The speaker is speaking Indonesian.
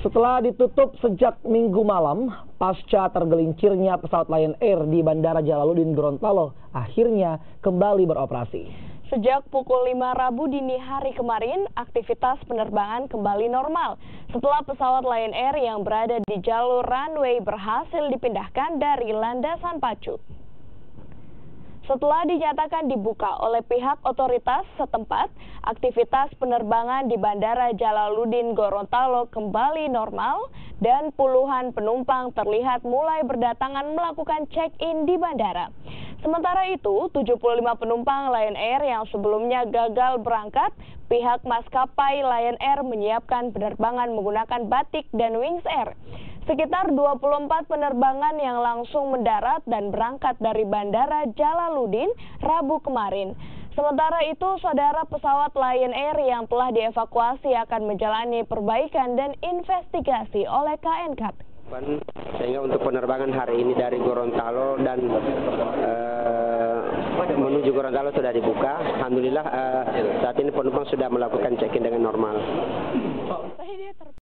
Setelah ditutup sejak Minggu malam, pasca tergelincirnya pesawat Lion Air di Bandara Jalaluddin Gorontalo, akhirnya kembali beroperasi. Sejak pukul 5 Rabu dini hari kemarin, aktivitas penerbangan kembali normal setelah pesawat Lion Air yang berada di jalur runway berhasil dipindahkan dari landasan pacu. Setelah dinyatakan dibuka oleh pihak otoritas setempat, aktivitas penerbangan di Bandara Jalaluddin Gorontalo kembali normal dan puluhan penumpang terlihat mulai berdatangan melakukan check-in di bandara. Sementara itu, 75 penumpang Lion Air yang sebelumnya gagal berangkat, pihak maskapai Lion Air menyiapkan penerbangan menggunakan Batik dan Wings Air. Sekitar 24 penerbangan yang langsung mendarat dan berangkat dari Bandara Jalaluddin Rabu kemarin. Sementara itu, saudara, pesawat Lion Air yang telah dievakuasi akan menjalani perbaikan dan investigasi oleh KNKP. Sehingga untuk penerbangan hari ini dari Gorontalo dan menuju Gorontalo sudah dibuka. Alhamdulillah saat ini penumpang sudah melakukan check-in dengan normal.